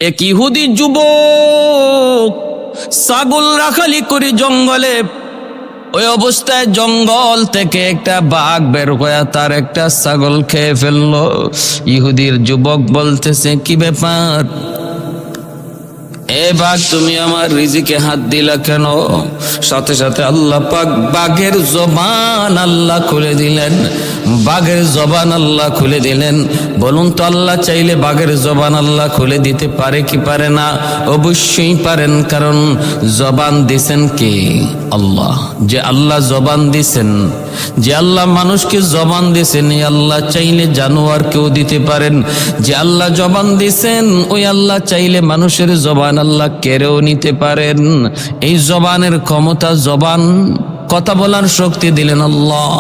এক ইহুদি যুবক ছাগল রাখালি করে জঙ্গলে, ওই অবস্থায় জঙ্গল থেকে একটা বাঘ বের হয়ে তার একটা ছাগল খেয়ে ফেললো। ইহুদির যুবক বলতেছে, কি ব্যাপার এ বাঘ, তুমি আমার রিজিকে হাত দিলা কেন? সাথে সাথে আল্লাহ পাক বাঘের জবান আল্লাহ খুলে দিলেন, বাঘের জবান আল্লাহ খুলে দিলেন। বলুন তো, আল্লাহ চাইলে বাঘের জবান আল্লাহ খুলে দিতে পারে কি পারে না? অবশ্যই পারেন, কারণ জবান দিছেন কে? আল্লাহ। যে আল্লাহ জবান দিছেন, যে আল্লাহ মানুষকে জবান দিছেন, এই আল্লাহ চাইলে জানোয়ারকেও দিতে পারেন। যে আল্লাহ জবান দিছেন, ওই আল্লাহ চাইলে মানুষের জবান আল্লাহ কেড়েও নিতে পারেন। এই জবানের ক্ষমতা, জবান কথা বলার শক্তি দিলেন আল্লাহ।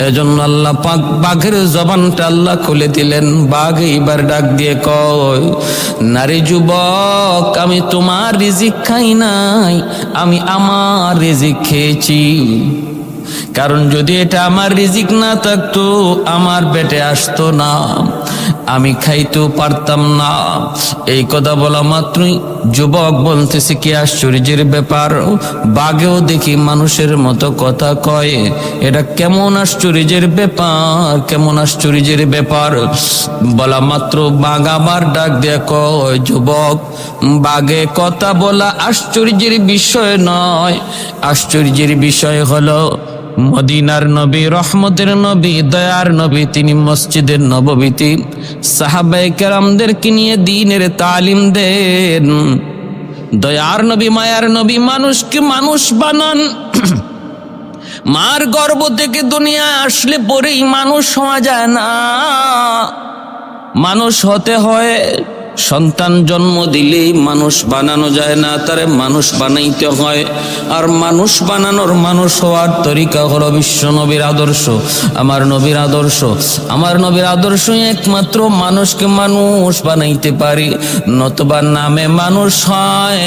এজন্য আল্লাহ পাক বাঘের জবানটা আল্লাহ খুলে দিলেন। বাঘ এইবার ডাক দিয়ে কয়, নারী যুবক, আমি তোমার রিজিক খাই নাই, আমি আমার রিজিক খেয়েছি। কারণ যদি এটা আমার রিজিক না থাকতো, আমার পেটে আসতো না, আমি খাইতেও পারতাম না। এই কথা বলা মাত্রই যুবক বলতেছে, কি আশ্চর্যের ব্যাপার, বাঘেও দেখি মানুষের মতো কথা কয়, এটা কেমন আশ্চর্যের ব্যাপার, কেমন আশ্চর্যের ব্যাপার। বলা মাত্র বাঘ আবার ডাক দিয়ে কয়, যুবক, বাঘে কথা বলা আশ্চর্যের বিষয় নয়। আশ্চর্যের বিষয় হলো মদিনার নবী, রহমতের নবী, দয়ার নবী, তিনি মসজিদের নববীতে সাহাবায়ে কেরামদেরকে নিয়ে দ্বীনের তালিম দেন। দয়ার নবী, মায়ার নবী, মানুষকে মানুষ বানান। মার গর্ভ থেকে দুনিয়ায় আসলে পরেই মানুষ হওয়া যায় না, মানুষ হতে হয়। সন্তান জন্ম দিলেই মানুষ বানানো যায় না, তারে মানুষ বানাইতে হয়। আর মানুষ বানানোর, মানুষ হওয়ার তরিকা হলো বিশ্ব নবীর আদর্শ, আমার নবীর আদর্শ। আমার নবীর আদর্শ একমাত্র মানুষকে মানুষ বানাইতে পারি, নতুবা নামে মানুষ হয়,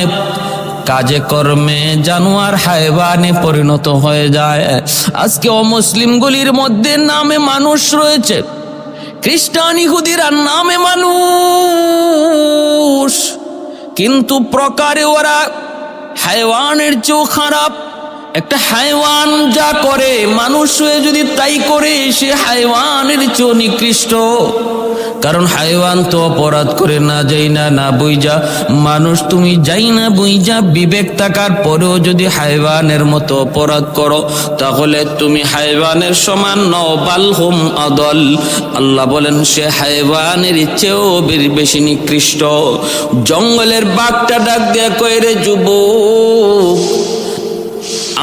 কাজে কর্মে জানোয়ার হায়ওয়ানে পরিণত হয়ে যায়। আজকে অমুসলিমগুলির মধ্যে নামে মানুষ রয়েছে, খ্রিস্টান ইহুদিরা নামে মানুষ, কিন্তু প্রকারে ওরা হায়ওয়ানের চেয়েও খারাপ। একটা হায়ওয়ান যা করে, মানুষ হয়ে যদি তাই করে, সে হায়ওয়ানের চেয়েও নিকৃষ্ট। কারণ হায়ওয়ান তো অপরাধ করে না যাই না, না বুঝা। মানুষ তুমি যাই না বুঝা, বিবেক থাকার পরেও যদি হায়ওয়ানের মতো অপরাধ করো, তাহলে তুমি হায়ওয়ানের সমান নও, বালহুম আদল। আল্লাহ বলেন, সে হায়ওয়ানের চেয়েও বেশি নিকৃষ্ট। জঙ্গলের বাঘটা ডাক দিয়ে কয়, রে যুবক,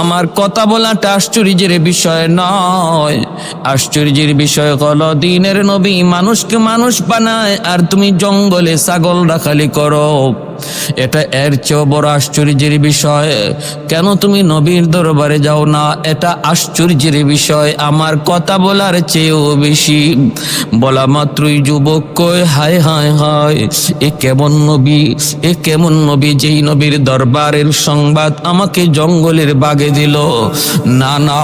আমার কথা বলাটা আশ্চর্যের বিষয় নয়। আশ্চর্যের বিষয় হলো, দ্বীনের নবী মানুষকে মানুষ বানায়, আর তুমি জঙ্গলে ছাগল রাখালি করো। এটা এর চেয়েও বড় আশ্চর্যের বিষয়। কেন তুমি নবীর দরবারে যাও না? এটা আশ্চর্যের বিষয়, আমার কথা বলার চেয়েও বেশি। বলা মাত্রই যুবক কয়, হায় হায় হায়, এ কেমন নবী, এ কেমন নবী, যেই নবীর দরবারের সংবাদ আমাকে জঙ্গলের বাগে দিল। না না,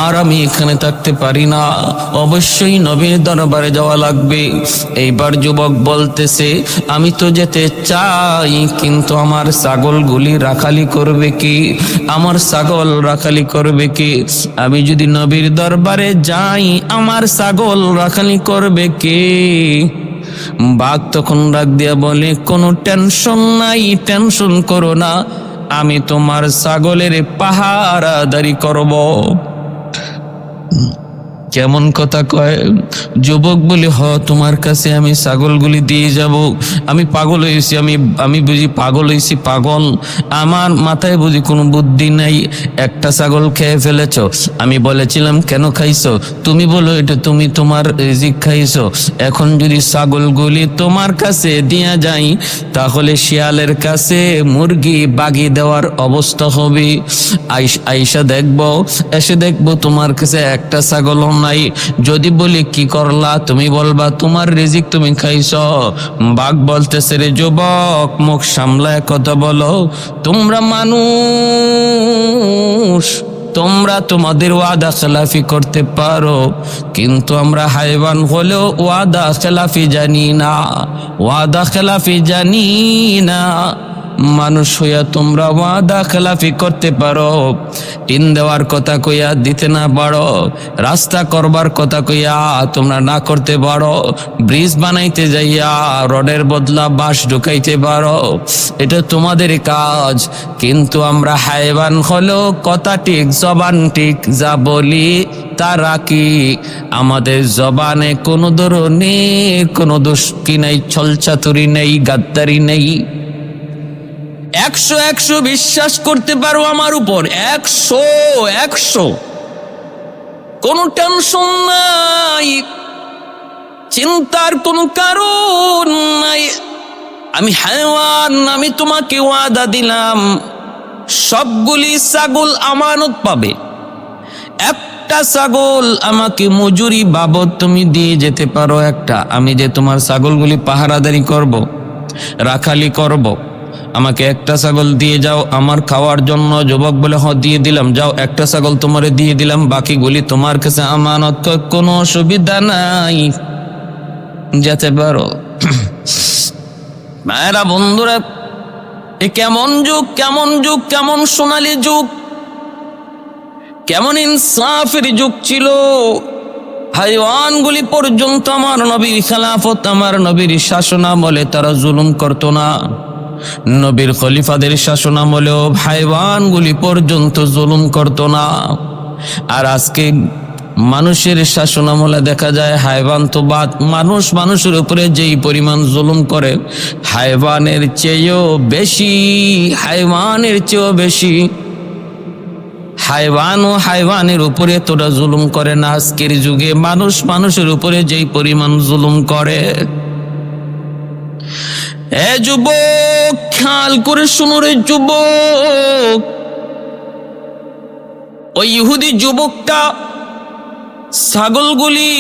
আর আমি এখানে থাকতে পারি না, অবশ্যই নবীর দরবারে যাওয়া লাগবে। এইবার যুবক বলতেছে, আমি তো যেতে চাই, কিন্তু আমার ছাগলগুলি রাখালি করবে কি? আমার ছাগল রাখালি করবে কি? আমি যদি নবীর দরবারে যাই, আমার ছাগল রাখালি করবে কি? বাঘ তখন ডাক দিয়া বলে, কোনো টেনশন নাই, টেনশন করো না, আমি তোমার ছাগলের পাহারাদারি করব। কেমন কথা কয় যুবক, বলে, হ, তোমার কাছে আমি ছাগলগুলি দিয়ে যাব। আমি পাগল হয়েছি, আমি বুঝি পাগল হয়েছি, পাগল। আমার মাথায় বুঝি কোনো বুদ্ধি নাই। একটা ছাগল খেয়ে ফেলেছ, আমি বলেছিলাম কেন খাইছো? তুমি বলো এটা তুমি তোমার রিজিক খাইছো। এখন যদি ছাগলগুলি তোমার কাছে দিয়া যাই, তাহলে শিয়ালের কাছে মুরগি বাগি দেওয়ার অবস্থা হবে। আইসা দেখবো, এসে দেখবো তোমার কাছে একটা ছাগল নাই। যদি বলি কি করলা, তুমি বলবা তোমার রিজিক তুমি খাইছ। বাঘ বলতেছে, রে যুবক, মুখ সামলায় কথা বলো, তোমরা মানুষ, তোমরা তোমাদের ওয়াদা খেলাফি করতে পারো, কিন্তু আমরা হাইওয়ান হলেও ওয়াদা খেলাফি জানি না, ওয়াদা খেলাফি জানি না। মানুষ হইয়া তোমরা ওয়াদা খেলাফি করতে পারো, টিন দেওয়ার কথা কইয়া দিতে না পারো, রাস্তা করবার কথা কইয়া তোমরা না করতে পারো, ব্রিজ বানাইতে যাইয়া রডের বদলা বাঁশ ঢুকাইতে পারো, এটা তোমাদের কাজ। কিন্তু আমরা হাইওয়ান হলো কথা ঠিক, জবান ঠিক, যা বলি তা রাখি। আমাদের জবানে কোনো ধরনের কোনো দুষ্কি নেই, ছলচাতুরি নেই, গাদ্দারি নেই। 100 বিশ্বাস করতে পারো আমার উপর, 100 কোনো টেনশন নাই, চিন্তার কোনো কারণ নাই। আমি হায়ওয়ান, আমি তোমাকে ওয়াদা দিলাম সবগুলি ছাগল আমানত পাবে। একটা ছাগল আমাকে মজুরি বাবদ তুমি দিয়ে যেতে পারো একটা, আমি যে তোমার ছাগলগুলি পাহারাদারি করব, রাখালি করব, আমাকে একটা ছাগল দিয়ে যাও আমার খাওয়ার জন্য। যুবক বলে হ দিয়ে দিলাম, যাও একটা ছাগল তোমারে দিয়ে দিলাম, বাকিগুলি তোমার কাছে আমানত, কোনো অসুবিধা নাই, যেতে পারো। মায়েরা বন্ধুরা, এ কেমন যুগ, কেমন যুগ, কেমন সোনালী যুগ, কেমন ইনসাফের যুগ ছিল। হাইওয়ানগুলি পর্যন্ত আমার নবীর খেলাফত, আমার নবীর শাসনামলে তারা জুলুম করত না। নবীর খলিফাদের শাসনামলেও হাইওয়ানগুলি পর্যন্ত জুলুম করত না। আর আজকে মানুষের শাসনামলে দেখা যায় হাইওয়ান তো বাদ, মানুষ মানুষের উপরে যেই পরিমাণ জুলুম করে হাইওয়ানের চেয়েও বেশি, হাইওয়ানের চেয়েও বেশি। হাইওয়ান ও হাইওয়ানের উপরে তোরা জুলুম করে না। আজকের যুগে মানুষ মানুষের উপরে যেই পরিমাণ জুলুম করে। এ যুবক, খেয়াল করে শুনো রে যুবক, ওই ইহুদি যুবকটা ছাগলগুলি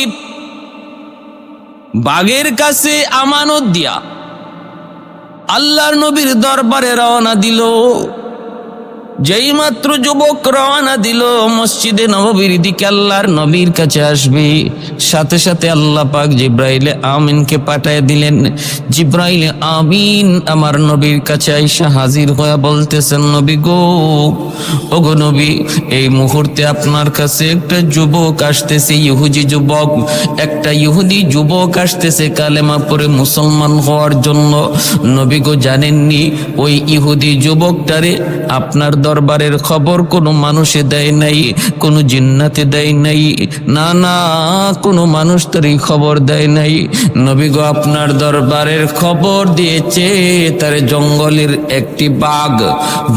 বাঘের কাছে আমানত দিয়া আল্লাহর নবীর দরবারে রওনা দিল। যেই মাত্র যুবক রওনা দিল মসজিদে নববীর দিকে, আল্লাহর নবীর কাছে আসবে, সাথে সাথে আল্লাহ পাক জিব্রাইলে আমিনকে পাঠায় দিলেন। জিব্রাইলে আমিন আমার নবীর কাছে আইসা হাজির হয়ে বলতেছেন, নবী গো, ওগো নবী, এই মুহূর্তে আপনার কাছে একটা যুবক আসতেছে, ইহুদি যুবক, একটা ইহুদি যুবক আসতেছে কালেমা পড়ে মুসলমান হওয়ার জন্য। নবী গো, জানেননি ওই ইহুদি যুবকটারে আপনার দরবারের খবর কোনো মানুষে দেয় নাই, কোনো জিন্নাতে দেয় নাই, না না, কোনো মানুষ তার এই খবর দেয় নাই। নবী গো, আপনার দরবারের খবর দিয়েছে তার জঙ্গলের একটি বাঘ,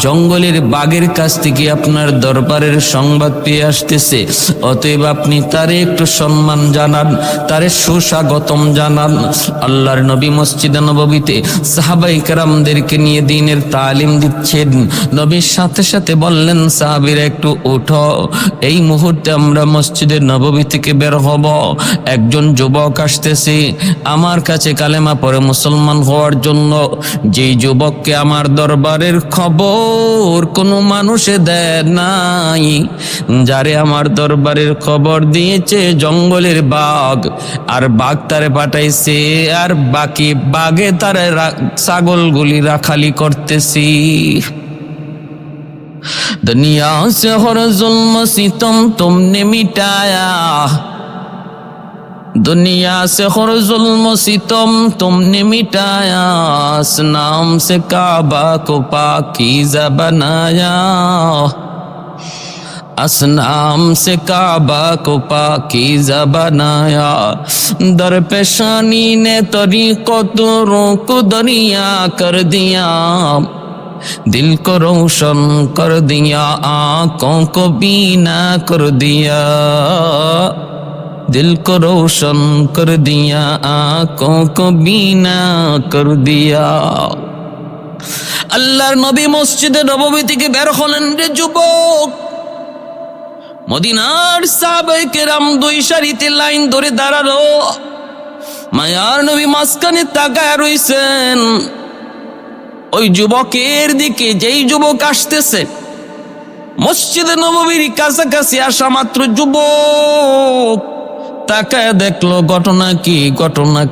জঙ্গলের বাঘের কাছ থেকে আপনার দরবারের সংবাদ পেয়ে আসতেছে। অতএব আপনি তারে একটু সম্মান জানান, তারে সুস্বাগতম জানান। আল্লাহর নবী মসজিদে নববীতে সাহাবায়ে কেরামদেরকে নিয়ে দ্বীনের তালিম দিচ্ছেন। নবীর সাথে সাথে বললেন, সাহাবীরা একটু উঠো, এই মুহূর্তে আমরা মসজিদে নববী থেকে বের হব। একজন যুবক আসতেছে আমার কাছে কালেমা পড়ে মুসলমান হওয়ার জন্য। যেই যুবককে আমার দরবারের খবর কোনো মানুষে দেয় নাই, যারে আমার দরবারের খবর দিয়েছে জঙ্গলের বাঘ, আর বাঘ তারে পাঠাইছে, আর বাকি বাঘে তারে ছাগলগুলি রাখালি করতেছি। दुनिया से हर जुल्म सितम तुमने मिटाया, दुनिया से हर जुल्म सितम तुमने मिटाया, इस नाम से काबा को पाकीज़ा बनाया, इस नाम से काबा को पाकीज़ा बनाया। दर पेशानी ने तरीक़तों को दरिया कर दिया, दिल को रोशन कर दिया, आंखों को बीना कर दिया, दिल को रोशन कर दिया, आंखों को बीना कर दिया। আল্লাহর নবী মসজিদে নববী থেকে বের হলেন রে যুবক। মদিনার সাহাবায়ে কেরাম দুই সারিতে লাইন ধরে দাঁড়ালো। মায়ার নবী মাঝখানে তাকায় রইছেন। ওই যুবকের দিকে যেই যুবক আসতেছে মসজিদে নববীর কাছাকাছি আসা মাত্র যুবক তাকায় দেখলো ঘটনা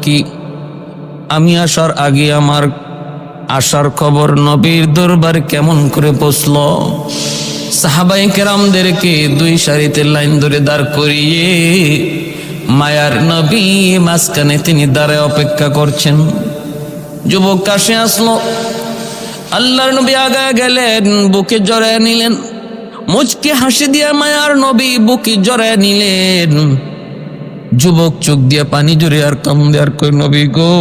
কি। আমি আসার আগে আমার আসার খবর নবীর দরবার কেমন করে পৌঁছলো। সাহাবায়ে কেরামদেরকে দুই সারিতে লাইন ধরে দাঁড় করিয়ে মায়ার নবী মাঝখানে তিনি দাঁড়ায় অপেক্ষা করছেন। যুবক কাছে আসলো, আল্লাহর নবী আগায় গেলেন, বুকে জড়ায় নিলেন, মুচকে হাসি দিয়া মায়ার নবী বুকে জড়ায় নিলেন। যুবক চোখ দিয়ে পানি জড়ে আর কান্দে আর কই, নবী গো,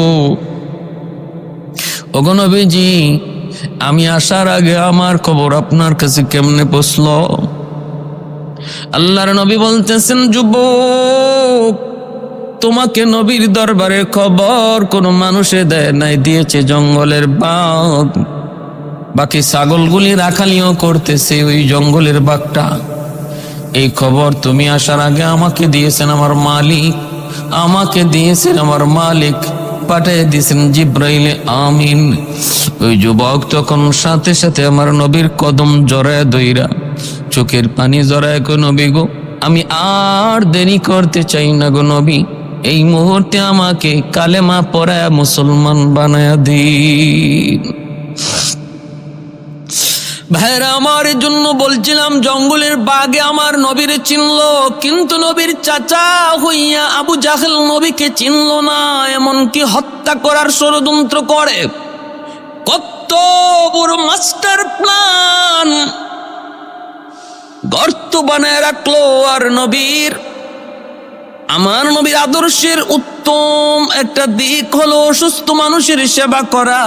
ওগো নবীজি, আমি আসার আগে আমার খবর আপনার কাছে কেমনে পৌঁছলো? আল্লাহর নবী বলতেছেন, যুবক, তোমাকে নবীর দরবারের খবর কোনো মানুষে দেয় নাই, দিয়েছে জঙ্গলের বাঘ। বাকি ছাগলগুলি রাখালিও করতেছে ওই জঙ্গলের বাঘটা। এই খবর তুমি আসার আগে আমাকে দিয়েছেন আমার মালিক, পাঠিয়ে দিয়েছেন জিব্রাইলে আমিন। ওই যুবক তখন সাথে সাথে আমার নবীর কদম জড়ায় দইরা চোখের পানি জড়ায়, গো নবী গো, আমি আর দেরি করতে চাই না গো নবী, এই মুহূর্তে আমাকে কালেমা পড়ায় মুসলমান বানায়া দিন। ভাইরা আমার, এর জন্য বলছিলাম জঙ্গলের বাঘে আমার নবীরে চিনলো, কিন্তু নবীর চাচা হইয়া আবু জাহেল নবীকে চিনলো না, এমনকি হত্যা করার ষড়যন্ত্র করে। কত বড় মাস্টার প্ল্যান গর্ত বানায় রাখলো। আর আমার নবীর আদর্শের উত্তম একটা দিক হলো অসুস্থ মানুষের সেবা করা।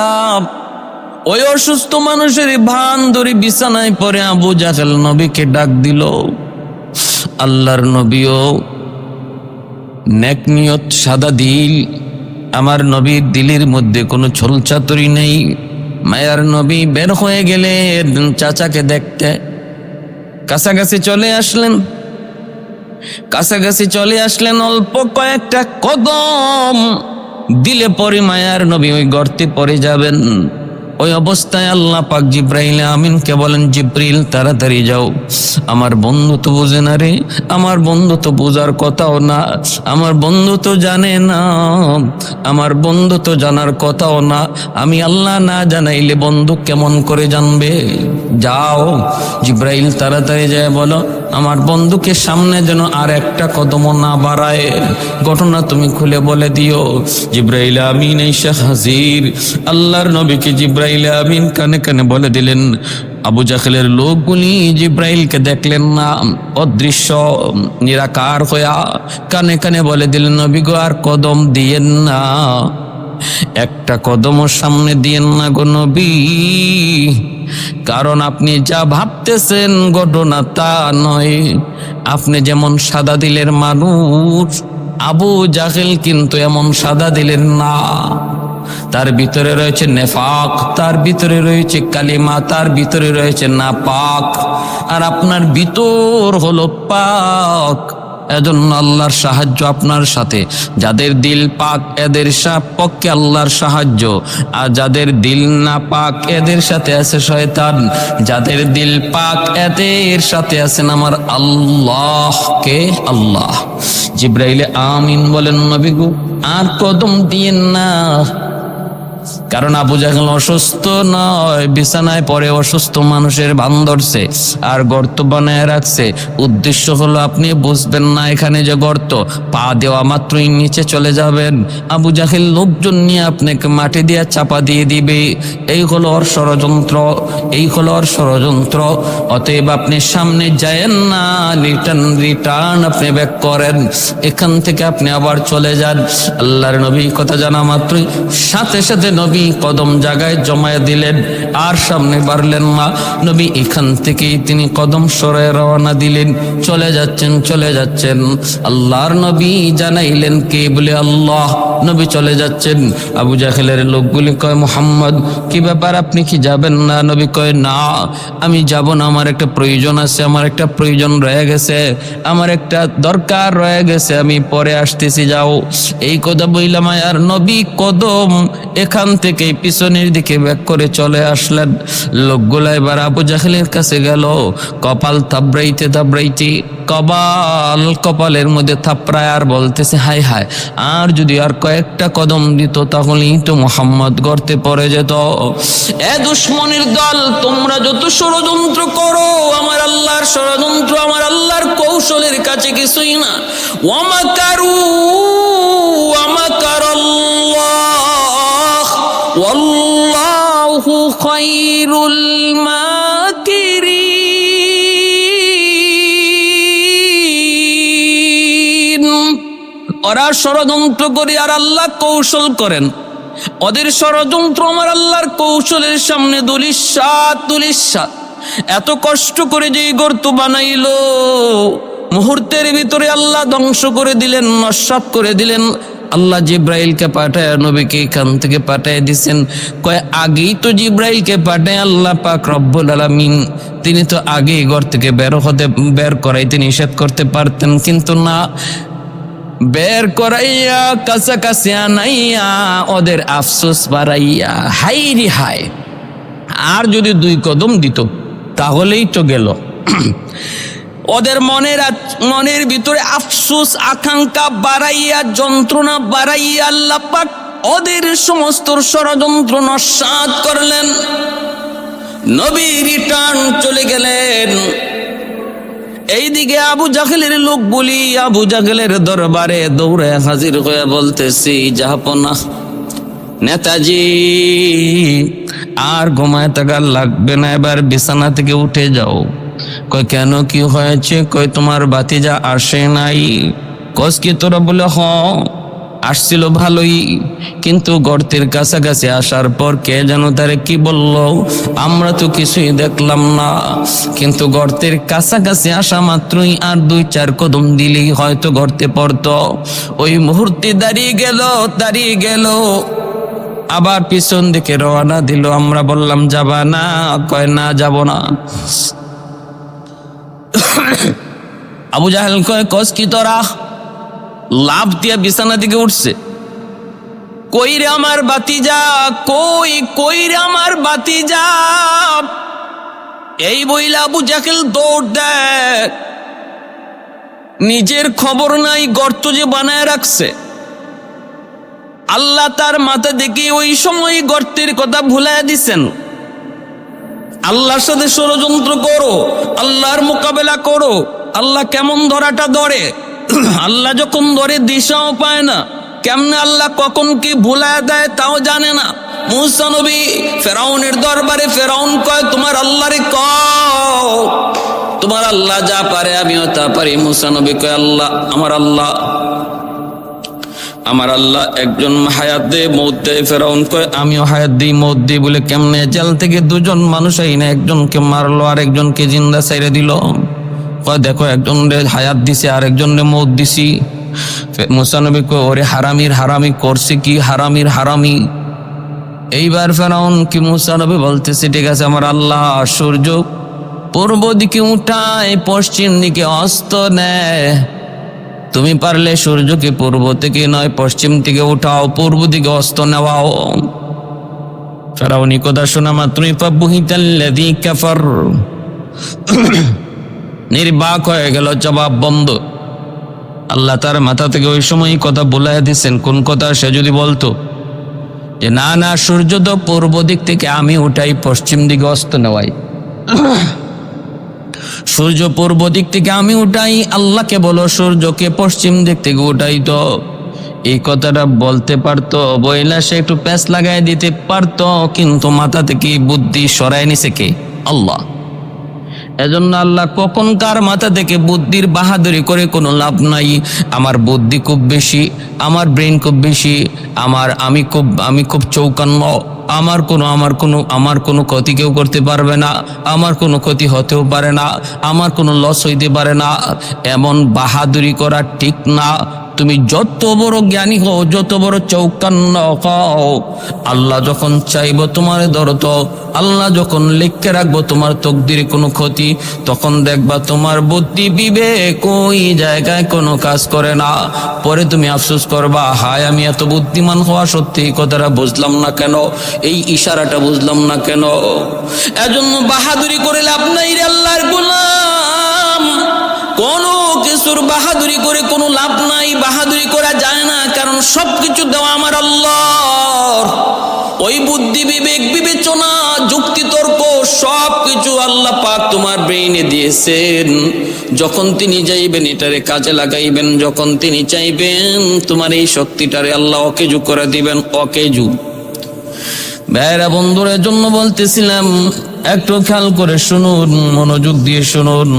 ওই অসুস্থ মানুষের ভান ধরে বিছানায় পড়ে আবু জাহেল নবীকে ডাক দিল। আল্লাহর নবীও নেক নিয়ত, সাদা দিল, আমার নবীর দিলের মধ্যে কোনো ছলচাতুরি নেই। মায়ার নবী বের হয়ে গেলেন চাচাকে দেখতে। কাছাকাছি চলে আসলেন, অল্প কয়েকটা কদম দিলে পরে মায়ার নবী ওই গর্তে পড়ে যাবেন। ওই অবস্থায় আল্লাহ পাক জিব্রাইল আমিনকে বলেন, জিব্রিল তাড়াতাড়ি যাও, আমার বন্ধু তো বোঝে না রে, আমার বন্ধু তো বোঝার কথাও না, আমার বন্ধু তো জানে না, আমার বন্ধু তো জানার কথাও না, আমি আল্লাহ না জানাইলে বন্ধু কেমন করে জানবে? যাও জিব্রাইল তাড়াতাড়ি যায় বলো আমার বন্ধুকে সামনে যেন আর একটা কদমও না বাড়ায়, ঘটনা তুমি খুলে বলে দিও। জিব্রাইল আমিন এসে হাজির। আল্লাহর নবীকে জিব্রাইল আমিন কানে কানে বলে দিলেন। আবু জাহেলের লোকগুলি জিব্রাইলকে দেখলেন না, অদৃশ্য নিরাকার হইয়া কানে কানে বলে দিলেন, নবী গো আর কদম দিয়েন না, একটা কদমও সামনে দিয়েন না গো নবী, কারণ আপনি যা ভাবতেছেন ঘটনা তা নয়। আপনি যেমন সাদা দিলের মানুষ, আবু জাহেল কিন্তু এমন সাদা দিলের না। তার ভিতরে রয়েছে নেফাক, তার ভিতরে রয়েছে কালিমা, তার ভিতরে রয়েছে নাপাক, আর আপনার ভিতর হলো পাক। এজন্য আল্লাহর সাহায্য আপনার সাথে। যাদের দিল পাক এদের পক্ষে আল্লাহর সাহায্য, আর যাদের দিল না পাক এদের সাথে আছে শয়তান। যাদের দিল পাক এদের সাথে আছেন আমার আল্লাহ। কে? আল্লাহ। জিব্রাইলে আমিন বলেন, নবী গো আর কদম দিয়েন না, কারণ আবু জাহেল অসুস্থ নয়, বিছানায় পড়ে অসুস্থ মানুষের ভান ধরছে আর গর্ত বানায় রাখছে। উদ্দেশ্য হলো আপনি বুঝবেন না এখানে যে গর্ত, পা দেওয়া মাত্রই নিচে চলে যাবেন। আবু জাহেল লোকজন নিয়ে আপনাকে মাটি দিয়ে চাপা দিয়ে দিবে। এই হলো ওর ষড়যন্ত্র, অতএব আপনি সামনে যায়েন না, রিটার্ন আপনি ব্যাক করেন, এখান থেকে আপনি আবার চলে যান। আল্লাহর নবী কথা জানা মাত্রই সাথে সাথে নবী কদম জায়গায় জমায়ে দিলেন, আর সামনে বাড়লেন না। নবী এখান থেকেই তিনি কদম সরে রওনা দিলেন, চলে যাচ্ছেন। আল্লাহর নবী জানাইলেন কে? বলে আল্লাহ। নবী চলে যাচ্ছেন। আবু জাহেলের লোকগুলি কয়, মুহাম্মদ কি ব্যাপার, আপনি কি যাবেন না? নবী কয়, না আমি যাব না, আমার একটা প্রয়োজন আছে, আমার একটা প্রয়োজন রয়ে গেছে, আমার একটা দরকার রয়ে গেছে, আমি পরে আসতেছি, যাও। এই কথা বললাম, আর নবী কদম এখান থেকে থেকে পিছনের দিকে ব্যাক করে চলে আসলেন। লোকগুলা এবার আবু জাহেলের কাছে গেল, কপাল থাবড়াইতে থাবড়াইতে কপালের মধ্যে থাপড়ায় আর বলতেছে, হায় হায়, আর যদি আর কয়েকটা কদম দিত তাহলেই তো মুহাম্মদ গর্তে পড়ে যেত। এ দুশমনের দল, তোমরা যত ষড়যন্ত্র করো, আমার আল্লাহর ষড়যন্ত্র, আমার আল্লাহর কৌশলের কাছে কিছুই না। ওয়ামাকারু ওয়ামাকারাল্লাহ ওয়াল্লাহু খায়রুল মাকিরিন। ওরা ষড়যন্ত্র করে আর আল্লাহ কৌশল করেন। ওদের ষড়যন্ত্র আমার আল্লাহর কৌশলের সামনে দুলিশাত। এত কষ্ট করে যে গর্ত বানাইলো, মুহূর্তের ভিতরে আল্লাহ ধ্বংস করে দিলেন, নস্যাৎ করে দিলেন। আল্লাহ জিব্রাইলকে পাঠায় নবীকে এখান থেকে পাঠায় দিছেন। কয় আগেই তো জিব্রাইলকে পাঠায় আল্লাহ পাক রব্বুল আলামিন, তিনি তো আগেই ঘর থেকে বের করাইতে নিষেধ করতে পারতেন, কিন্তু না, বের করাইয়া কাছাকাছি আনাইয়া ওদের আফসোস বাড়াইয়া হাই রে হায়, আর যদি 2 কদম দিত তাহলেই তো গেল। ওদের মনের ভিতরে আফসোস আকাঙ্ক্ষা বাড়াইয়া, যন্ত্রণা বাড়াইয়া আল্লাহ পাক ওদের সমস্ত ষড়যন্ত্র নস্যাৎ করলেন। নবী রিটার্ন চলে গেলেন। এইদিকে আবু জাহেলের লোক বলি আবু জাহেলের দরবারে দৌড়ে হাজির হয়ে বলতেছি, জাহাপনা নেতাজি, আর ঘুমায় থাকার লাগবে না, এবার বিছানা থেকে উঠে যাও। কয় কেন, কি হয়েছে? কয় তোমার ভাতিজা আসে নাই। কস কি তোরা? বলে হ, আসছিল ভালোই, কিন্তু গর্তের কাছাকাছি আসার পর কে যেন তারে কি বলল, আমরা তো কিছুই দেখলাম না, কিন্তু গর্তের কাছাকাছি আসা মাত্রই আর 2-4 কদম দিলেই হয়তো গর্তে পড়তো। ওই মুহূর্তে দাঁড়িয়ে গেল, আবার পিছন দিকে রওনা দিল। আমরা বললাম যাবা না? কয় না, যাব না। আবু জাহেল কয়, কস কি তোরা? লাভ দিয়া বিছানা দিকে উঠছে। কই রে আমার ভাতিজা, কই রে আমার ভাতিজা? এই বইলা আবু জাহেল দৌড় দেয়। নিজের খবর নাই, গর্ত যে বানায় রাখছে। আল্লাহ তার মাথা দেখে ওই সময় গর্তের কথা ভুলাইয়া দিছেন। আল্লাহর সাথে ষড়যন্ত্র করো, আল্লাহর মোকাবেলা করো, আল্লাহ কেমন ধরাটা ধরে। আল্লাহ যখন ধরে দিশাও পায় না, কেমনে আল্লাহ কখন কি ভুলাইয়া দেয় তাও জানে না। মুসা নবী ফেরাউনের দরবারে, ফেরাউন কয় তোমার আল্লাহরে কও, তোমার আল্লাহ যা পারে আমিও তা পারি। মুসা নবী কয় আল্লাহ, আমার আল্লাহ একজন হায়াত দে, মৌত দে। ফেরাউন কয় আমিও হায়াত দিই, মৌত দিই। বলে কেমনে? জেল থেকে 2 জন মানুষ আইনা একজনকে মারলো আর একজনকে জিন্দা ছাইরে দিল। কয় দেখো, একজন রে হায়াত দিছে আর একজন রে মৌত দিছি। মুসা নবী কয় ওরে হারামি করছে কি? হারামি। এইবার ফেরাউন কি মুসা নবী বলতেছে, ঠিক আছে আমার আল্লাহ সূর্য পূর্ব দিকে উঠায়, পশ্চিম দিকে অস্ত নেয়, তুমি পারলে সূর্যকে পূর্ব থেকে নয় পশ্চিম থেকে উঠাও, পূর্ব দিকে অস্ত নেওয়াও। ফেরাউন কথা শোনা মাত্রই ফাবুহিতাল্লাযী কাফার, নির্বাক হয়ে গেল, জবাব বন্ধ। আল্লাহ তার মাথা থেকে ওই সময় কথা বলাইয়া দিচ্ছেন। কোন কথা? সে যদি বলতো যে না, সূর্য তো পূর্ব দিক থেকে আমি উঠাই, পশ্চিম দিকে অস্ত নেওয়াই, সূর্য পূর্ব দিক থেকে আমি উঠাই, আল্লাহকে বলো সূর্যকে পশ্চিম দিক থেকে উঠাই, তো এই কথাটা বলতে পারতো, বইলা সে একটু প্যাঁচ লাগাই দিতে পারতো, কিন্তু মাথা থেকে বুদ্ধি সরাই নিছে কে? আল্লাহ। এজন্য আল্লাহ কখন কার মাথা থেকে বুদ্ধির বাহাদুরি করে কোনো লাভ নাই। আমার বুদ্ধি খুব বেশি, আমার ব্রেন খুব বেশি, আমি খুব চৌকান্ন, আমার কোনো ক্ষতি কেউ করতে পারবে না, আমার কোনো ক্ষতি হতেও পারে না, আমার কোনো লস হইতে পারে না, এমন বাহাদুরি করা ঠিক না। তুমি যত বড় জ্ঞানী হও, যত বড় চৌকান্ন হও, আল্লাহ যখন চাইব তোমার ধরত, আল্লাহ যখন লিখে রাখবো তোমার তকদিরে কোনো ক্ষতি, তখন দেখবা তোমার বুদ্ধি বিবেক ওই জায়গায় কোনো কাজ করে না। পরে তুমি আফসোস করবা, হায় আমি এত বুদ্ধিমান হওয়া সত্যি কথাটা বুঝলাম না কেন, এই ইশারাটা বুঝলাম না কেন। এজন্য বাহাদুরি করে লাভ নাই রে আল্লাহর গোলাম, কোনো কিছুর বাহাদুরি করে কোনো লাভ নাই, বাহাদুরি করা যায় না, কারণ সবকিছু দেওয়া আমার আল্লাহর। ওই বুদ্ধি বিবেক বিবেচনা যুক্তি তর্ক সবকিছু আল্লাহ পাক তোমার ব্রেইনে দিয়েছেন। যখন তিনি চাইবেন এটারে কাজে লাগাইবেন, যখন তিনি চাইবেন তোমার এই শক্তিটারে আল্লাহ অকেজু করে দিবেন, অকেজু। ভাইরা বন্ধুদের জন্য বলতেছিলাম, একটু খেয়াল করে শুনুন, মনোযোগ দিয়ে শুনুন।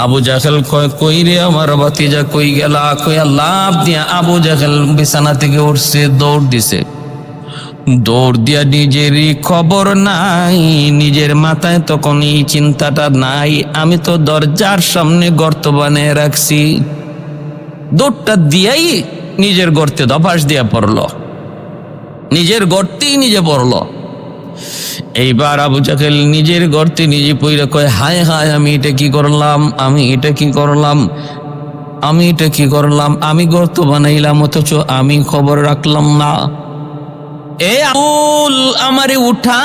আবু জাহেল কয়, কই রে আমার ভাতিজা, কই গেলা? কই লাভ দিয়া আবু জাহেল বিছানা থেকে উঠছে, দৌড় দিছে। দৌড় দিয়া নিজেরই খবর নাই, নিজের মাথায় তখন এই চিন্তাটা নাই, আমি তো দরজার সামনে গর্ত বানিয়ে রাখছি। দৌড়টা দিয়াই নিজের গর্তে ধপাস দিয়া পড়ল, নিজের গর্তেই নিজে পড়ল। এইবার আবু জাহেল নিজের গর্তে নিজে পইরা কয়, হায় হায় আমি এটা কি করলাম, আমি এটা কি করলাম, আমি এটা কি করলাম, আমি গর্ত বানাইলাম অথচ আমি খবর রাখলাম না। এ আবুল আমারে উঠা,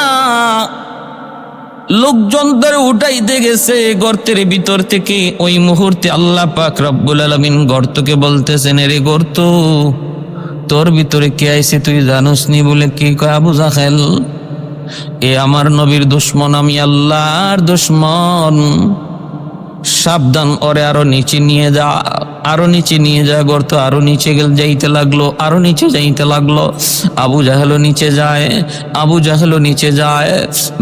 লোকজন ধরে উঠাইতে গেছে গর্তের ভিতর থেকে। ওই মুহূর্তে আল্লাহ পাক রব্বুল আলামিন গর্তকে বলতেছেন, রে গর্ত, তোর ভিতরে কে আইছে তুই জানোস নি? বলে কি কয় আবু জাহেল, এ আমার নবীর দুশ্মন, আমি আল্লাহর দুশ্মন, সাবধান, ওরে আরো নিচে নিয়ে যা, আরো নিচে নিয়ে যা। গর্ত আরো নিচে যাইতে লাগলো, আরো নিচে যাইতে লাগলো। আবু জাহেলও নিচে যায়, আবু জাহেলও নিচে যায়।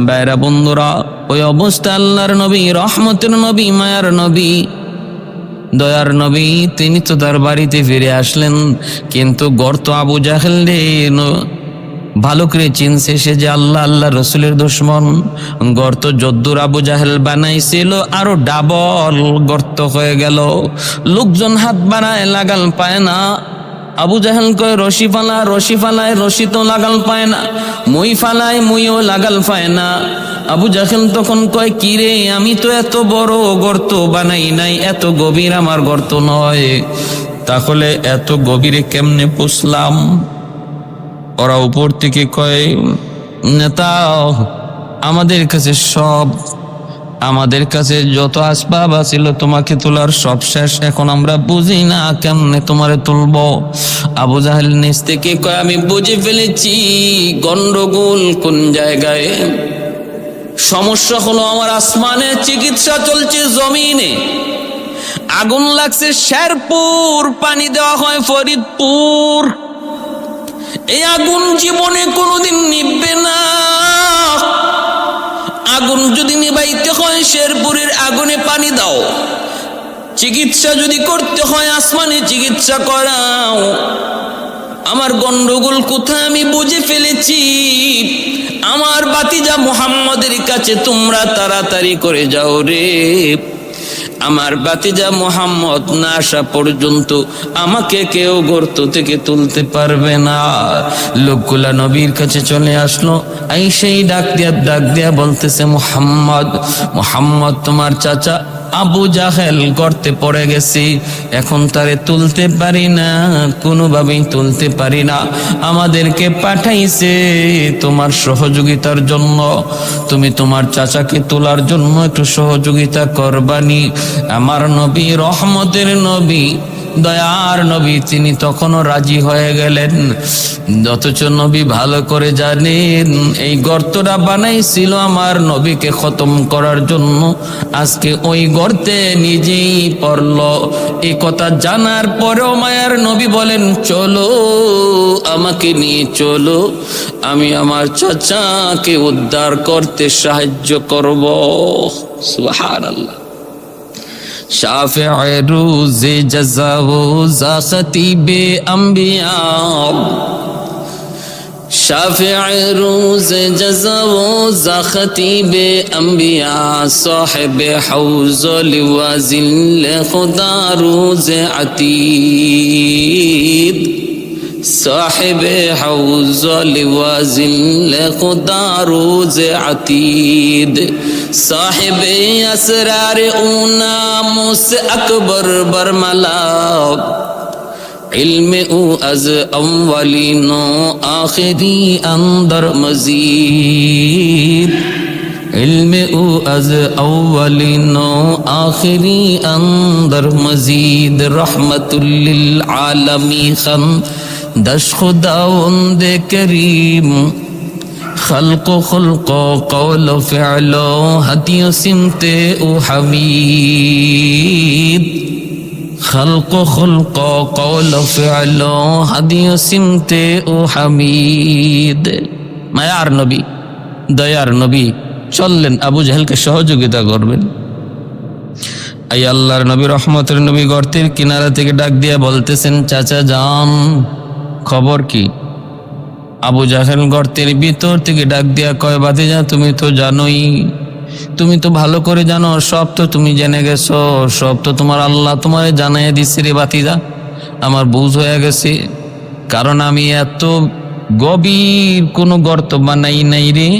বাইরা বন্ধুরা, ওই অবস্থা আল্লাহর নবী, রহমতের নবী, মায়ার নবী, দয়ার নবী, তিনি তো তার বাড়িতে ফিরে আসলেন, কিন্তু গর্ত আবু জাহেল রে ভালো করে চিনছে সে যে আল্লাহ আল্লাহ রসুলের দুশ্মন। গর্ত যদ্দুর আবু জাহেল বানাইছিল আরো ডাবল গর্ত হয়ে গেল। লোকজন হাত বাড়ায়, লাগাল পায় না। আবু জাহেল কয়, রশি ফালা, রশি ফালায়, রশি তো লাগাল পায় না। মই ফালায়, মইও লাগাল পায় না। আবু জাহেল তখন কয়, কি রে, আমি তো এত বড় গর্ত বানাই নাই, এত গভীর আমার গর্ত নয়, তাহলে এত গভীরে কেমনে পুষলাম? ওরা উপর থেকে কয়, নেতা, আমাদের কাছে সব, আমাদের কাছে যত আসবাব ছিল তোমাকে তোলার সব শেষ, এখন আমরা বুঝি না কেমনে তোমারে তুলবো। আবু জাহেল নিচ থেকে কয়, আমি বুঝে ফেলেছি গন্ডগোল কোন জায়গায়। সমস্যা হলো আমার আসমানে চিকিৎসা চলছে, জমিনে আগুন লাগছে শেরপুর, পানি দেওয়া হয় ফরিদপুর। এই আগুন জীবনে কোনোদিন নিভবে না। আগুন যদি নিভাইতে হয় শেরপুরের আগুনে পানি দাও, চিকিৎসা যদি করতে হয় আসমানে চিকিৎসা করাও। আমার গন্ডগোল কোথায় আমি বুঝে ফেলেছি। আমার বাতিজা মুহাম্মদের কাছে তোমরা তাড়াতাড়ি করে যাও রে। আমার বাতিজা মুহাম্মদ না আসা পর্যন্ত আমাকে কেউ গর্ত থেকে তুলতে পারবে না। লোকগুলা নবীর কাছে চলে আসলো, এই সেই ডাক দিয়া বলতেছে, মুহাম্মদ, মুহাম্মদ, তোমার চাচা আবু জাহেল গর্তে পড়ে গেছি, এখন তারে তুলতে পারি না, কোনোভাবেই তুলতে পারি না। আমাদেরকে পাঠাইছে তোমার সহযোগিতার জন্য, তুমি তোমার চাচাকে তোলার জন্য একটু সহযোগিতা করবানি। আমার নবী, রহমতের নবী, দয়ার নবী, তিনি তখনও রাজি হয়ে গেলেন। অথচ নবী ভালো করে জানেন এই গর্তটা বানাইছিল আমার নবীকে খতম করার জন্য, আজকে ওই গর্তে নিজেই পড়ল। এই কথা জানার পরেও মায়ার নবী বলেন, চলো আমাকে নিয়ে চলো, আমি আমার চাচাকে উদ্ধার করতে সাহায্য করব। সুবহানাল্লাহ। শাফি'ে রোজে জাযা ও খতিবে আম্বিয়া, शाफ़िअ रोज़ जज़ा व ख़तीब अंबिया साहिब हौज़ लिवा ज़िल खुदा रोज़ अतीद साहिब हौज़ लिवा ज़िल खुदा रोज़ अतीद साहिब असरार ऊना मुस अकबर बरमला इल्म उ अज अव्वलिनो आखिरी अंदर मजीद इल्म उ अज अव्वलिनो आखिरी अंदर मजीद रहमतुल लिल आलमी खन दश खुदावंद करीम खल्को खुल्को कौलो फ़िअलो हदियो सिमते उ हमीद खल्को खुल्को कौलो फ़िअलो हदियो सिमते उ हमीद। मायार नबी दयार नबी চললেন আবু জাহেলকে সহযোগিতা করবেন। এই আল্লাহর নবী রহমতের নবী গর্তের কিনারা থেকে ডাক দিয়ে বলতেছেন, চাচা যান, খবর কি? আবু জাহেল গর্তের ভিতর থেকে ডাক দিয়া কয়, ভাতিজা তুমি তো জানোই, তুমি তো ভালো করে জানো, সব তো তুমি জেনে গেছো, সব তো তোমার আল্লাহ তোমারে জানাইয়া দিচ্ছে রে ভাতিজা। আমার বুঝ হয়ে গেছে, কারণ আমি এত গভীর কোনো গর্ত বানাই নাই রে।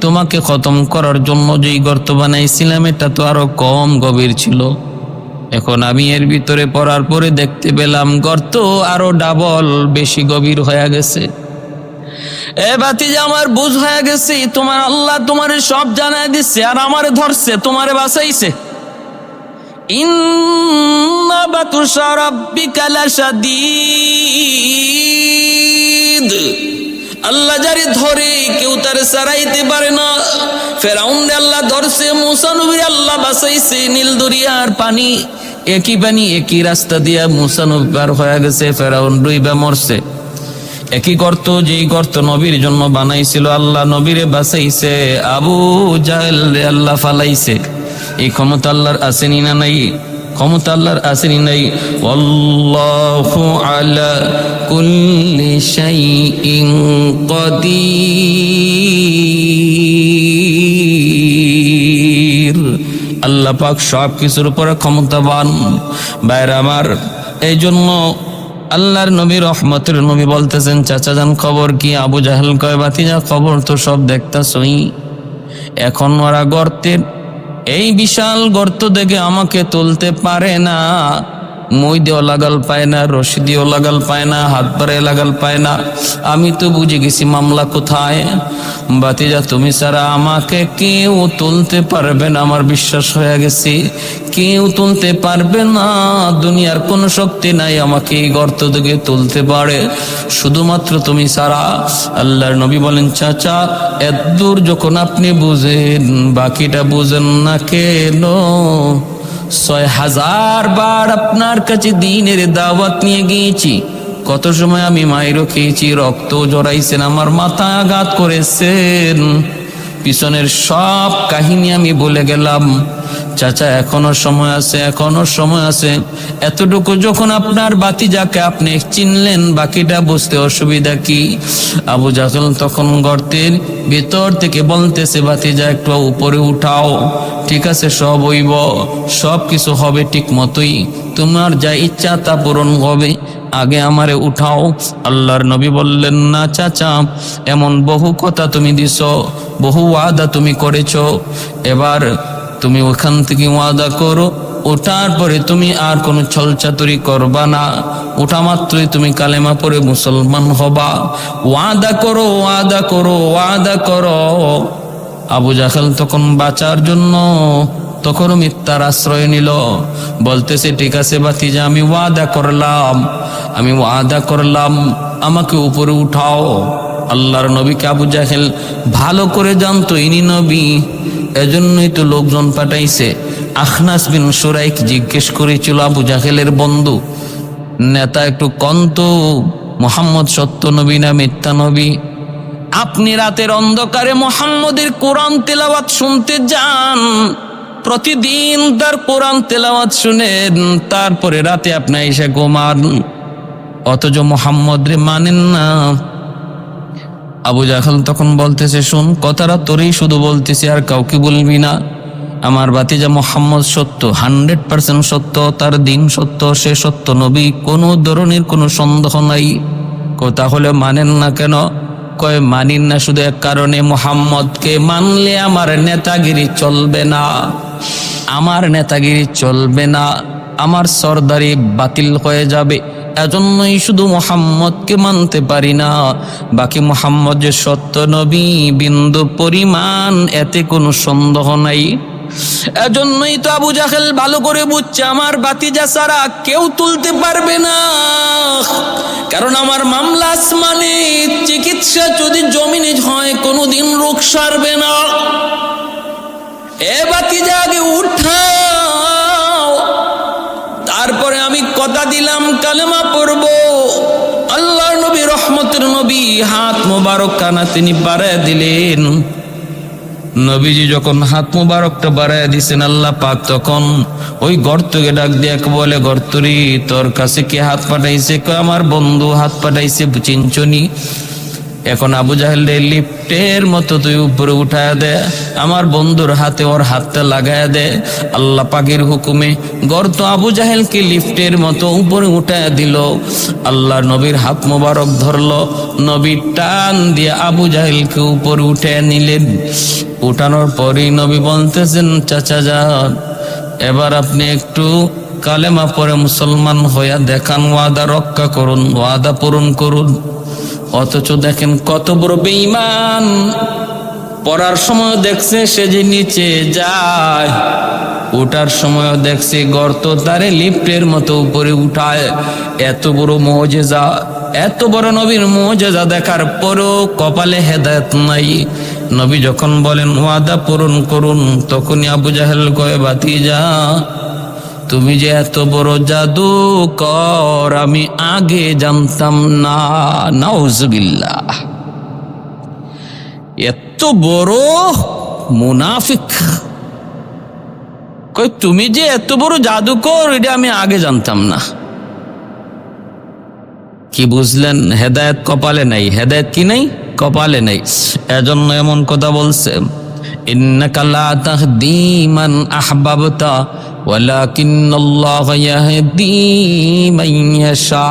তোমাকে খতম করার জন্য যেই গর্ত বানাইছিলাম এটা তো আরো কম গভীর ছিল। এখন আমি এর ভিতরে পড়ার পরে দেখতে পেলাম গর্ত আরো ডাবল বেশি গভীর হয়ে গেছে। এ ভাতিজা আমার বুঝ হয়ে গেছে, তোমার আল্লাহ তোমারে সব জানাই দিচ্ছে আর আমারে ধরছে, তোমারে বাঁচাইছে। ইন্না বাতুশা রাব্বিকা লাশাদীদ, আল্লাহ যারে ধরে কেউ তারে ছাড়াইতে পারে না। ফেরাউন রে আল্লাহ ধরছে, মুসা নবীর আল্লাহ বাঁচাইছে। নীল দরিয়ার পানি একই রাস্তা দিয়া মুসা নবী পার হয়ে গেছে, ফেরাউন ডুইবা মরছে। একই গর্ত, যেই গর্ত নবীর জন্য বানাইছিল, আল্লাহ নবীরে বাঁচাইছে। আবু জাহেল রে আল্লাহ ফালাইছে। এই ক্ষমতা আল্লাহর আসেনি না নাই? ক্ষমতা আল্লাহর আসেনি নাই? আল্লাহু আলা কুল্লি শাইইন কাদির। আল্লাহ পাক সব কিছুর উপরে ক্ষমতাবান। বাইরে আমার, এই জন্য আল্লাহর নবী রহমতের নবী বলতেছেন, চাচা যান খবর কি? আবু জাহেল কয়, ভাতিজা খবর তো সব দেখতাছই, এখন ওরা গর্তের এই বিশাল গর্ত দেখে আমাকে তুলতে পারে না। মই দিয়েও লাগাল পায় না, রশি দিয়েও লাগাল পায় না, হাত ধরে লাগাল পায় না। আমি তো বুঝে গেছি মামলা কোথায়। ভাতিজা তুমি ছাড়া আমাকে কেউ তুলতে পারবে না, আমার বিশ্বাস হয়ে গেছে, কেউ তুলতে পারবে না। দুনিয়ার কোনো শক্তি নাই আমাকে এই গর্ত থেকে তুলতে পারে, শুধুমাত্র তুমি ছাড়া। আল্লাহর নবী বলেন, চাচা এত দূর যখন আপনি বুঝেন, বাকিটা বুঝেন না কেন? 6000 বার আপনার কাছে দ্বীনের দাওয়াত নিয়ে গিয়েছি, কত সময় আমি মাইরও খেয়েছি, রক্ত জড়াইছেন, আমার মাথায় আঘাত করেছেন, পিছনের সব কাহিনী আমি বলে গেলাম। চাচা এখনো সময় আছে, এখনো সময় আছে। এতটুকু যখন আপনার ভাতিজাকে আপনি চিনলেন, বাকিটা বুঝতে অসুবিধা কি? আবু জাহেল তখন গর্তের ভিতর থেকে বলতেছে, ভাতিজা একটু উপরে উঠাও, ঠিক আছে সব হইব, সব কিছু হবে ঠিক মতোই, তোমার যা ইচ্ছা তা পূরণ হবে, আগে আমারে উঠাও। আল্লাহর নবী বললেন, না চাচা, এমন বহু কথা তুমি দিছ, বহু ওয়াদা তুমি করেছ, এবার তুমি ওখান থেকে ওয়াদা করো, ওঠার পরে তুমি আর কোনো ছলচাতুরি করবা না, ওঠা মাত্রই তুমি কালেমা পড়ে মুসলমান হবা। ওয়াদা করো, ওয়াদা করো, ওয়াদা করো। আবু জাহেল তখন বাঁচার জন্য তখনও মিথ্যার আশ্রয় নিল, বলতেছে, ঠিক আছে ভাতিজা, আমি ওয়াদা করলাম, আমি ওয়াদা করলাম, আমাকে উপরে উঠাও। আল্লাহর নবীকে আবু জাহেল ভালো করে জানতো ইনি নবী, এজন্যই তো লোকজন পাঠাইছে। আখনাস বিন সুরাইক জিজ্ঞেস করেছিল, আবু জাহেলের বন্ধু নেতা, একটু কন্ত মুহাম্মদ সত্য নবী না মিথ্যা নবী? আপনি রাতের অন্ধকারে মুহাম্মদের কোরআন তেলাওয়াত শুনতে যান, প্রতিদিন তার কোরআন তেলাওয়াত শুনেন, তারপরে রাতে আপনি এসে ঘুমান, অথচ মুহাম্মদ রে মানেন না। আবু জাহেল তখন বলতেছে, শোন, কথাটা তোরেই শুধু বলতেছি, আর কাউকে বলবি না। আমার ভাতিজা মুহাম্মদ সত্য, 100% সত্য, তার দিন সত্য, সে সত্য নবী, কোনো ধরনের কোনো সন্দেহ নাই। তাহলে মানেন না কেন? কয়, মানিন না শুধু এক কারণে, মুহাম্মদকে মানলে আমার নেতাগিরি চলবে না, আমার নেতাগিরি চলবে না, আমার সরদারি বাতিল হয়ে যাবে। এজন্যই শুধু মুহাম্মদকে মানতে পারি না, বাকি মুহাম্মদ যে সত্য নবী বিন্দু পরিমাণ এতে কোনো সন্দেহ নাই। এজন্যই তো আবু জাহেল ভালো করে বুঝছে, আমার ভাতিজা ছাড়া কেউ তুলতে পারবে না, কারণ আমার মামলা আসমানে, চিকিৎসা যদি জমিনে হয় কোনোদিন রোগ সারবে না। এ ভাতিজা আগে উঠাও, তারপরে আমি কথা দিলাম কালেমা পড়ব। আল্লাহর নবী, রহমতের নবী, হাত মোবারক কানা তিনি বাড়ায় দিলেন। নবীজি যখন হাত মোবারকটা বাড়ায় দিছেন, আল্লাহ পাক তখন ওই গর্তকে ডাক দিয়ে বলে, গর্তরি, তোর কাছে কে হাত পাঠাইছে? আমার বন্ধু হাত পাঠাইছে, চিনচনি। এখন আবু জাহেল লিফটের মতো তুই উপরে উঠায় দে, আমার বন্ধুর হাতে ওর হাতটা লাগায় দে। আল্লাহ পাকের হুকুমে গর্ত আবু জাহেলকে লিফটের মতো উপরে উঠায় দিল। আল্লাহর নবীর হাত মোবারক ধরলো, নবী টান দিয়ে আবু জাহেলকে উপরে উঠে নিলেন। উঠানোর পরই নবী বলতেছেন, চাচা যান, এবার আপনি একটু কালেমা পড়ে মুসলমান হইয়া দেখান, ওয়াদা রক্ষা করুন, ওয়াদা পূরণ করুন। অথচ দেখেন কত বড় বেঈমান, পড়ার সময় দেখছে সে যে নিচে যায়, ওঠার সময় দেখছে গর্ত তারে লিফটের মতো উপরে উঠায়। এত বড় মুজিজা, এত বড় নবীর মুজিজা দেখার পরও কপালে হেদায়েত নাই। নবী যখন বলেন ওয়াদা পূরণ করুন, তখনই আবু জাহেল কয়, ভাতিজা, তুমি যে এত বড় জাদুকর আমি আগে জানতাম না। নাউজুবিল্লাহ, এত বড় মুনাফিক। কই, তুমি যে এত বড় জাদুকর এটা আমি আগে জানতাম না। কি বুঝলেন? হেদায়েত কপালে নাই। হেদায়েত কি নাই? কপালে নাই। এজন্য এমন কথা বলছে, ইন্নাকা লা তাহদি মান আহবাবতা ওয়ালাকিন্নাল্লাহু ইয়াহদি মান ইয়াশা।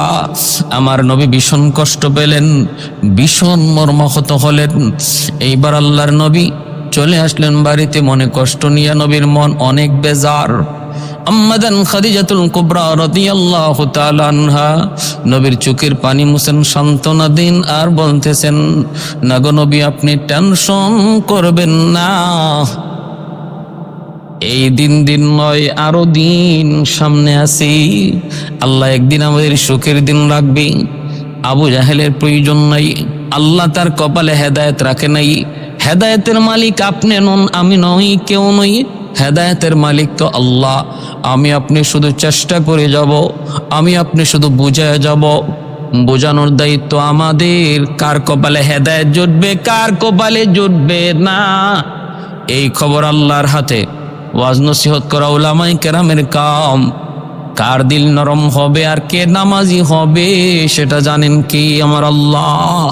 আমার নবী ভীষণ কষ্ট পেলেন, ভীষণ মর্মাহত হলেন। এইবার আল্লাহর নবী চলে আসলেন বাড়িতে, মনে কষ্ট নিয়ে। নবীর মন অনেক বেজার। আম্মাদান খাদিজাতুল কুবরা রাদিয়াল্লাহু তাআলা আনহা নবীর চোখের পানি মুছেন, সান্ত্বনা দিন, আর বলতেছেন, না গো নবী, আপনি টেনশন করবেন না, এই দিন নয়, আরো দিন সামনে আছে। আল্লাহ একদিন আমাদের সুখের দিন রাখবে। আবু জাহেলের প্রয়োজন নাই, আল্লাহ তার কপালে হেদায়েত রাখে নাই। হেদায়েতের মালিক আপনি নন, আমি নই, কেউ নই। হেদায়েতের মালিক তো আল্লাহ। আমি আপনি শুধু চেষ্টা করে যাব, আমি আপনি শুধু বুঝায় যাব। বোঝানোর দায়িত্ব আমাদের। কার কপালে হেদায়েত জুটবে, কার কপালে জুটবে না, এই খবর আল্লাহর হাতে। ওয়াজ নসিহত করা উলামায়ে কেরামের কাম। কার দিল নরম হবে আর কে নামাজি হবে সেটা জানেন কি? আমার আল্লাহ।